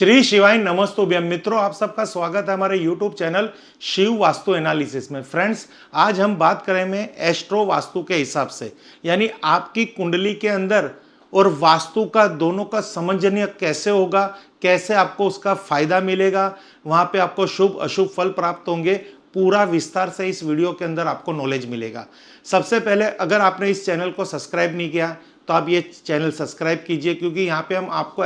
श्री शिवाय नमस्तुभ्यम मित्रों, आप सबका स्वागत है हमारे YouTube channel Shiv Vastu analysis में। फ्रेंड्स, आज हम बात करेंगे एस्ट्रो वास्तु के हिसाब से, यानी आपकी कुंडली के अंदर और वास्तु का दोनों का समन्वय कैसे होगा, कैसे आपको उसका फायदा मिलेगा, वहां पे आपको शुभ अशुभ फल प्राप्त होंगे। पूरा विस्तार से इस वीडियो के अंदर आपको नॉलेज मिलेगा। सबसे पहले अगर आपने इस चैनल को सब्सक्राइब नहीं किया तो आप ये चैनल सब्सक्राइब कीजिए, क्योंकि यहाँ पे हम आपको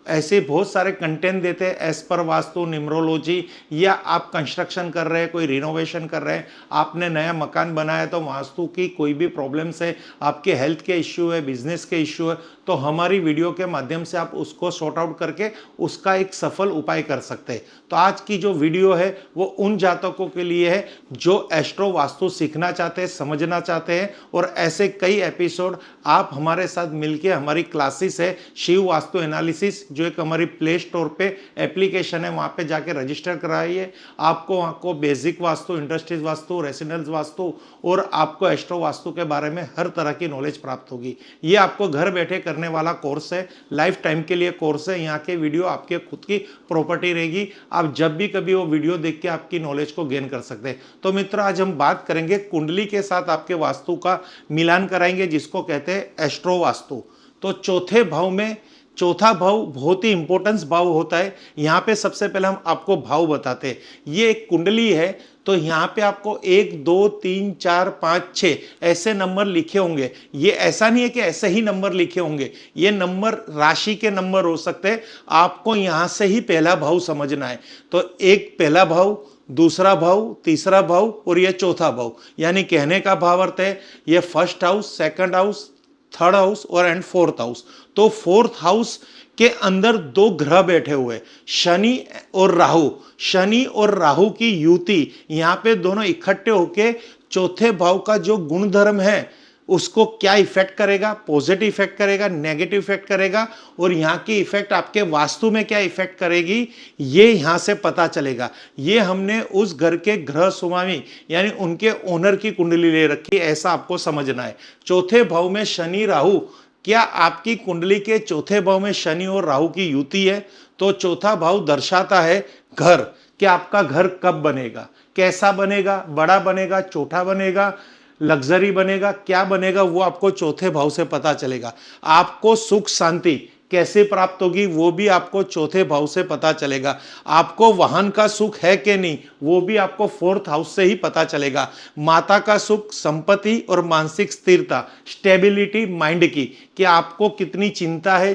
ऐसे बहुत सारे कंटेंट देते हैं एज पर वास्तु, न्यूमरोलॉजी, या आप कंस्ट्रक्शन कर रहे हैं, कोई रिनोवेशन कर रहे हैं, आपने नया मकान बनाया तो वास्तु की कोई भी प्रॉब्लम्स है, आपके हेल्थ के इश्यू है, बिजनेस के इश्यू है, तो हमारी वीडियो के माध्यम से आप उसको सॉर्ट आउट करके उसका एक सफल उपाय कर सकते हैं। तो आज की जो वीडियो है वो उन जातकों के लिए है जो एस्ट्रो वास्तु सीखना चाहते हैं, समझना चाहते हैं, और ऐसे कई एपिसोड आप हमारे साथ मिलके, हमारी क्लासेस है शिव वास्तु एनालिसिस, जो एक हमारी प्ले स्टोर पे एप्लीकेशन है, वहां पे जाके रजिस्टर कराइए। आपको वहां को basic vastu, industries vastu, residence vastu और आपको एस्ट्रो वास्तु के बारे में हर तरह की नॉलेज प्राप्त होगी। ये आपको घर बैठे करने वाला कोर्स है, लाइफ टाइम के लिए कोर्स है। यहाँ के वीडियो आपके खुद की प्रॉपर्टी रहेगी, आप जब भी कभी वो वीडियो देख के आपकी नॉलेज को गेन कर सकते हैं। तो मित्र, आज हम बात करेंगे कुंडली के साथ आपके वास्तु का मिलान कराएंगे, जिसको कहते हैं एस्ट्रो वास्तु। तो चौथे भाव में, चौथा भाव बहुत ही इंपॉर्टेंस भाव होता है। यहाँ पे सबसे पहले हम आपको भाव बताते हैं। ये एक कुंडली है, तो यहाँ पे आपको 1 2 3 4 5 6 ऐसे नंबर लिखे होंगे। ये ऐसा नहीं है कि ऐसे ही नंबर लिखे होंगे, ये नंबर राशि के नंबर हो सकते हैं। आपको यहाँ से ही पहला भाव समझना है। तो एक पहला भाव, दूसरा भाव, तीसरा भाव और ये चौथा भाव, यानी कहने का भाव अर्थ है ये first house, second house, third house और एंड फोर्थ हाउस। तो फोर्थ हाउस के अंदर दो ग्रह बैठे हुए, शनि और राहु। शनि और राहु की युति, यहाँ पे दोनों इकट्ठे होके चौथे भाव का जो गुणधर्म है उसको क्या इफेक्ट करेगा, पॉजिटिव इफेक्ट करेगा, नेगेटिव इफेक्ट करेगा, और यहाँ की इफेक्ट आपके वास्तु में क्या इफेक्ट करेगी, ये यहाँ से पता चलेगा। ये हमने उस घर के ग्रह स्वामी यानी उनके ओनर की कुंडली ले रखी, ऐसा आपको समझना है। चौथे भाव में शनि राहु, क्या आपकी कुंडली के चौथे भाव में शनि और राहु की युति है? तो चौथा भाव दर्शाता है घर, कि आपका घर कब बनेगा, कैसा बनेगा, बड़ा बनेगा, छोटा बनेगा, लग्जरी बनेगा, क्या बनेगा, वो आपको चौथे भाव से पता चलेगा। आपको सुख शांति कैसे प्राप्त होगी, वो भी आपको चौथे भाव से पता चलेगा। आपको वाहन का सुख है कि नहीं, वो भी आपको फोर्थ हाउस से ही पता चलेगा। माता का सुख, संपत्ति और मानसिक स्थिरता, स्टेबिलिटी माइंड की, कि आपको कितनी चिंता है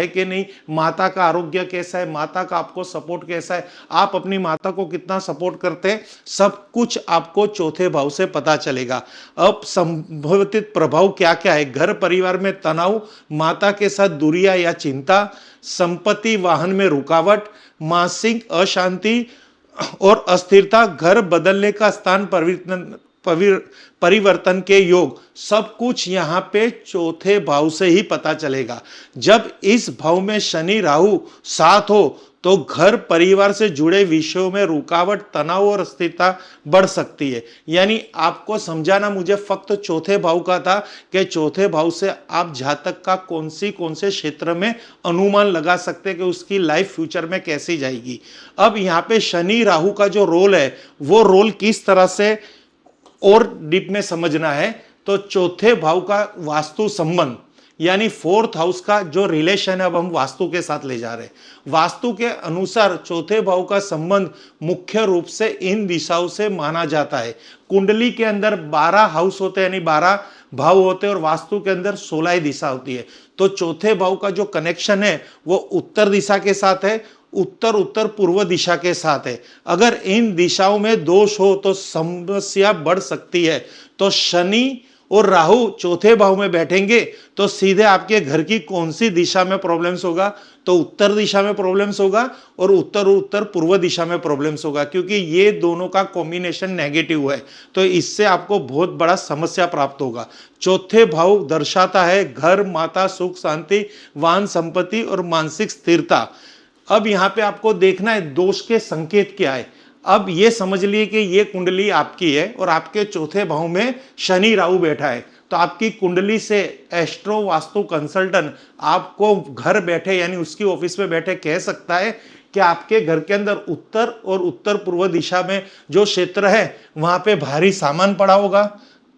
कि नहीं, माता का आरोग्य कैसा है, माता का आपको सपोर्ट कैसा है, आप अपनी माता को कितना सपोर्ट करते हैं, सब कुछ आपको चौथे भाव से पता चलेगा। अब संभावित प्रभाव क्या क्या है? घर परिवार में तनाव, माता के साथ दूरियां या चिंता, संपत्ति वाहन में रुकावट, मानसिक अशांति और अस्थिरता, घर बदलने का स्थान परिवर्तन के योग, सब कुछ यहाँ पे चौथे भाव से ही पता चलेगा। जब इस भाव में शनि राहु साथ हो तो घर परिवार से जुड़े विषयों में रुकावट, तनाव और अस्थिरता बढ़ सकती है। यानी आपको समझाना मुझे फक्त चौथे भाव का था कि चौथे भाव से आप जातक का कौन से क्षेत्र में अनुमान लगा सकते हैं कि उसकी लाइफ फ्यूचर में कैसी जाएगी। अब यहाँ पे शनि राहु का जो रोल है, वो रोल किस तरह से और डीप में समझना है, तो चौथे भाव का वास्तु संबंध यानी फोर्थ हाउस का जो रिलेशन है, अब हम वास्तु के साथ ले जा रहे हैं। वास्तु के अनुसार चौथे भाव का संबंध मुख्य रूप से इन दिशाओं से माना जाता है। कुंडली के अंदर 12 हाउस होते हैं, यानी 12 भाव होते हैं, और वास्तु के अंदर 16 दिशा होती है। तो चौथे भाव का जो कनेक्शन है वो उत्तर दिशा के साथ है, उत्तर उत्तर पूर्व दिशा के साथ है। अगर इन दिशाओं में दोष हो तो समस्या बढ़ सकती है। तो शनि और राहु चौथे भाव में बैठेंगे तो सीधे आपके घर की कौन सी दिशा में प्रॉब्लम्स होगा, तो उत्तर दिशा में प्रॉब्लम्स होगा और उत्तर उत्तर पूर्व दिशा में प्रॉब्लम्स होगा, क्योंकि ये दोनों का कॉम्बिनेशन नेगेटिव है। तो इससे आपको बहुत बड़ा समस्या प्राप्त होगा। चौथे भाव दर्शाता है घर, माता, सुख शांति, वाहन संपत्ति और मानसिक स्थिरता। अब यहाँ पे आपको देखना है दोष के संकेत क्या है। अब ये समझ लिए कि ये कुंडली आपकी है और आपके चौथे भाव में शनि राहु बैठा है। तो आपकी कुंडली से एस्ट्रो वास्तु कंसल्टेंट आपको घर बैठे यानी उसकी ऑफिस में बैठे कह सकता है कि आपके घर के अंदर उत्तर और उत्तर पूर्व दिशा में जो क्षेत्र है वहां पे भारी सामान पड़ा होगा,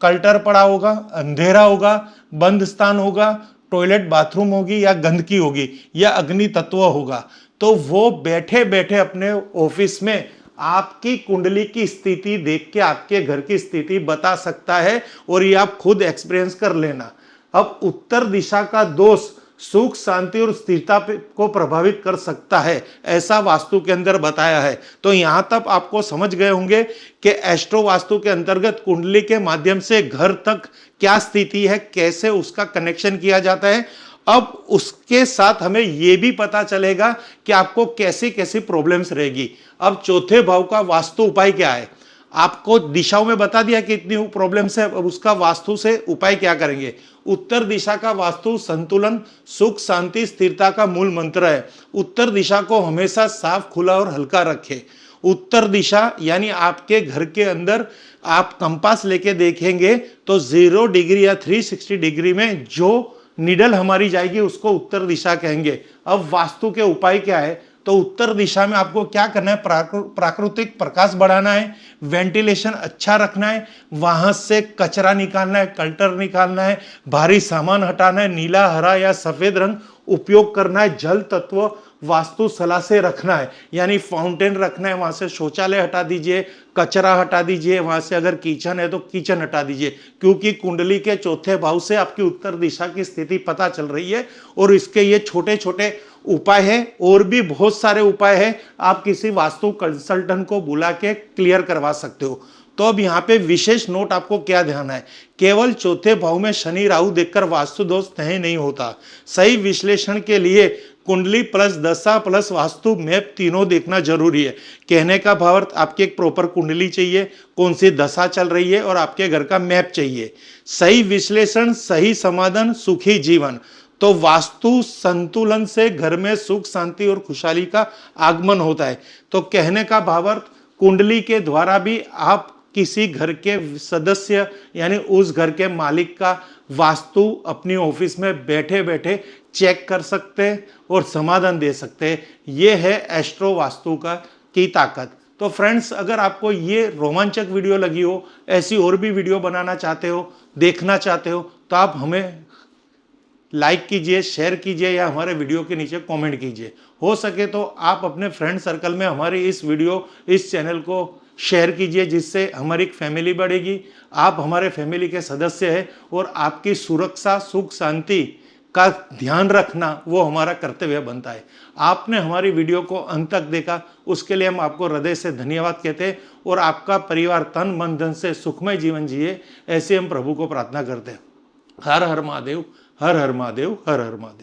कल्टर पड़ा होगा, अंधेरा होगा, बंद स्थान होगा, टॉयलेट बाथरूम होगी या गंदगी होगी या अग्नि तत्व होगा, तो वो बैठे बैठे अपने ऑफिस में आपकी कुंडली की स्थिति देख के आपके घर की स्थिति बता सकता है और ये आप खुद एक्सपीरियंस कर लेना। अब उत्तर दिशा का दोष सुख शांति और स्थिरता को प्रभावित कर सकता है, ऐसा वास्तु के अंदर बताया है। तो यहां तक आपको समझ गए होंगे कि एस्ट्रो वास्तु के अंतर्गत कुंडली के माध्यम से घर तक क्या स्थिति है, कैसे उसका कनेक्शन किया जाता है। अब उसके साथ हमें यह भी पता चलेगा कि आपको कैसी कैसी प्रॉब्लम्स रहेगी। अब चौथे भाव का वास्तु उपाय क्या है, आपको दिशाओं में बता दिया कि इतनी प्रॉब्लम्स है, अब उसका वास्तु से उपाय क्या करेंगे। उत्तर दिशा का वास्तु संतुलन, सुख शांति स्थिरता का मूल मंत्र है। उत्तर दिशा को हमेशा साफ, खुला और हल्का रखें। उत्तर दिशा यानी आपके घर के अंदर आप कंपास लेके देखेंगे तो 0 डिग्री या 360 डिग्री में जो निडल हमारी जाएगी उसको उत्तर दिशा कहेंगे। अब वास्तु के उपाय क्या है, तो उत्तर दिशा में आपको क्या करना है, प्राकृतिक प्रकाश बढ़ाना है, वेंटिलेशन अच्छा रखना है, वहां से कचरा निकालना है, कल्टर निकालना है, भारी सामान हटाना है, नीला, हरा या सफेद रंग उपयोग करना है, जल तत्व वास्तु सलाह से रखना है, यानी फाउंटेन रखना है, वहां से शौचालय हटा दीजिए, कचरा हटा दीजिए, वहां से अगर किचन है तो किचन हटा दीजिए, क्योंकि कुंडली के चौथे भाव से आपकी उत्तर दिशा की स्थिति पता चल रही है। और इसके ये छोटे छोटे उपाय है, और भी बहुत सारे उपाय है, आप किसी वास्तु कंसल्टेंट को बुला के क्लियर करवा सकते हो। तो अब यहाँ पे विशेष नोट आपको क्या ध्यान है, केवल चौथे भाव में शनि राहु देखकर वास्तु दोष तय नहीं होता। सही विश्लेषण के लिए कुंडली प्लस दशा प्लस वास्तु मैप तीनों देखना जरूरी है। कहने का भाव आपकी एक प्रॉपर कुंडली चाहिए, कौन सी दशा चल रही है और आपके घर का मैप चाहिए। सही विश्लेषण, सही समाधान, सुखी जीवन। तो वास्तु संतुलन से घर में सुख शांति और खुशहाली का आगमन होता है। तो कहने का भावार्थ, कुंडली के द्वारा भी आप किसी घर के सदस्य यानी उस घर के मालिक का वास्तु अपनी ऑफिस में बैठे बैठे चेक कर सकते हैं और समाधान दे सकते हैं। ये है एस्ट्रो वास्तु की ताकत। तो फ्रेंड्स, अगर आपको ये रोमांचक वीडियो लगी हो, ऐसी और भी वीडियो बनाना चाहते हो, देखना चाहते हो, तो आप हमें लाइक कीजिए, शेयर कीजिए या हमारे वीडियो के नीचे कमेंट कीजिए। हो सके तो आप अपने फ्रेंड सर्कल में हमारे इस चैनल को शेयर कीजिए, जिससे हमारी फैमिली बढ़ेगी। आप हमारे फैमिली के सदस्य हैं और आपकी सुरक्षा, सुख शांति का ध्यान रखना वो हमारा कर्तव्य बनता है। आपने हमारी वीडियो को अंत तक देखा, उसके लिए हम आपको हृदय से धन्यवाद कहते हैं और आपका परिवार तन मन धन से सुखमय जीवन जिए, ऐसे हम प्रभु को प्रार्थना करते हैं। हर हर महादेव, हर हर महादेव, हर हर महादेव।